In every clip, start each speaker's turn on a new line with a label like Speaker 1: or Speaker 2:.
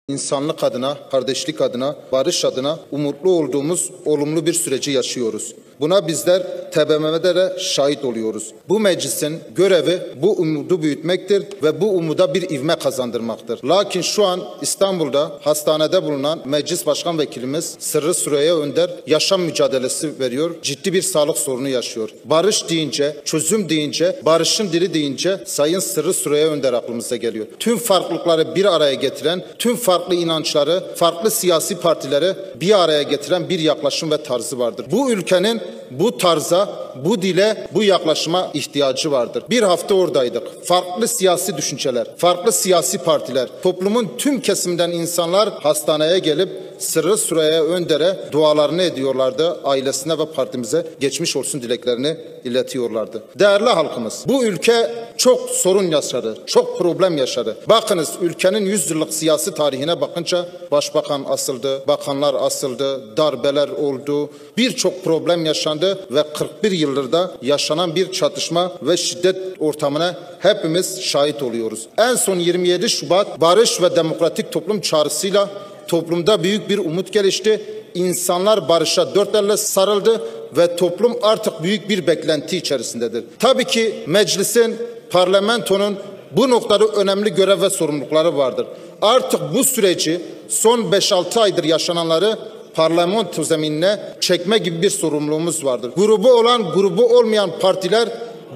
Speaker 1: İnsanlık adına, kardeşlik adına, barış adına umutlu olduğumuz olumlu bir süreci yaşıyoruz. Buna bizler TBMM'de de şahit oluyoruz. Bu meclisin görevi bu umudu büyütmektir ve bu umuda bir ivme kazandırmaktır. Lakin şu an İstanbul'da hastanede bulunan Meclis Başkan Vekilimiz Sırrı Süreyya Önder yaşam mücadelesi veriyor. Ciddi bir sağlık sorunu yaşıyor. Barış deyince, çözüm deyince, barışın dili deyince Sayın Sırrı Süreyya Önder aklımıza geliyor. Tüm farklılıkları bir araya getiren, tüm farklı inançları, farklı siyasi partileri bir araya getiren bir yaklaşım ve tarzı vardır. Bu ülkenin bu tarza, bu dile, bu yaklaşıma ihtiyacı vardır. Bir hafta oradaydık. Farklı siyasi düşünceler, farklı siyasi partiler, toplumun tüm kesiminden insanlar hastaneye gelip Sırrı Süreyya Önder'e dualarını ediyorlardı. Ailesine ve partimize geçmiş olsun dileklerini iletiyorlardı. Değerli halkımız, bu ülke çok sorun yaşadı, çok problem yaşadı. Bakınız ülkenin 100 yıllık siyasi tarihine bakınca başbakan asıldı, bakanlar asıldı, darbeler oldu, birçok problem yaşandı ve 41 yıldır da yaşanan bir çatışma ve şiddet ortamına hepimiz şahit oluyoruz. En son 27 Şubat barış ve demokratik toplum çağrısıyla toplumda büyük bir umut gelişti. İnsanlar barışa dört elle sarıldı ve toplum artık büyük bir beklenti içerisindedir. Tabii ki meclisin, parlamentonun bu noktada önemli görev ve sorumlulukları vardır. Artık bu süreci son 5-6 aydır yaşananları parlamento zeminine çekme gibi bir sorumluluğumuz vardır. Grubu olan, grubu olmayan partiler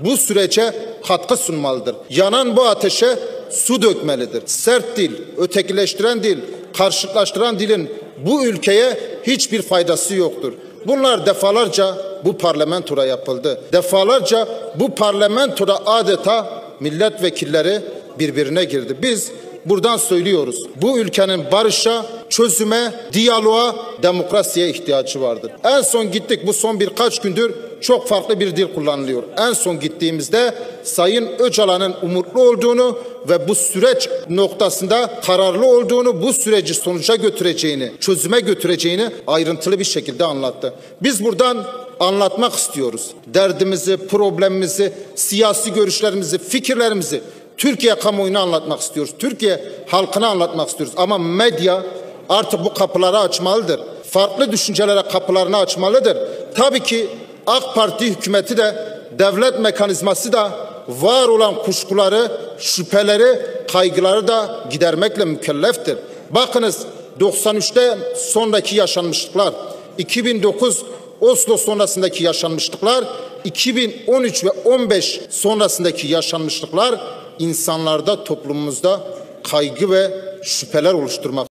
Speaker 1: bu sürece katkı sunmalıdır. Yanan bu ateşe su dökmelidir. Sert dil, ötekileştiren dil, karşıtlaştıran dilin bu ülkeye hiçbir faydası yoktur. Bunlar defalarca bu parlamentoda yapıldı. Defalarca bu parlamentoda adeta milletvekilleri birbirine girdi. Biz buradan söylüyoruz. Bu ülkenin barışa, çözüme, diyaloğa, demokrasiye ihtiyacı vardır. En son gittik, bu son birkaç gündür çok farklı bir dil kullanılıyor. En son gittiğimizde Sayın Öcalan'ın umutlu olduğunu ve bu süreç noktasında kararlı olduğunu, bu süreci sonuca götüreceğini, çözüme götüreceğini ayrıntılı bir şekilde anlattı. Biz buradan anlatmak istiyoruz. Derdimizi, problemimizi, siyasi görüşlerimizi, fikirlerimizi Türkiye kamuoyuna anlatmak istiyoruz. Türkiye halkına anlatmak istiyoruz. Ama medya artık bu kapıları açmalıdır. Farklı düşüncelere kapılarını açmalıdır. Tabii ki AK Parti hükümeti de, devlet mekanizması da var olan kuşkuları, şüpheleri, kaygıları da gidermekle mükelleftir. Bakınız 93'te sonraki yaşanmışlıklar, 2009 Oslo sonrasındaki yaşanmışlıklar, 2013 ve 15 sonrasındaki yaşanmışlıklar insanlarda, toplumumuzda kaygı ve şüpheler oluşturmak.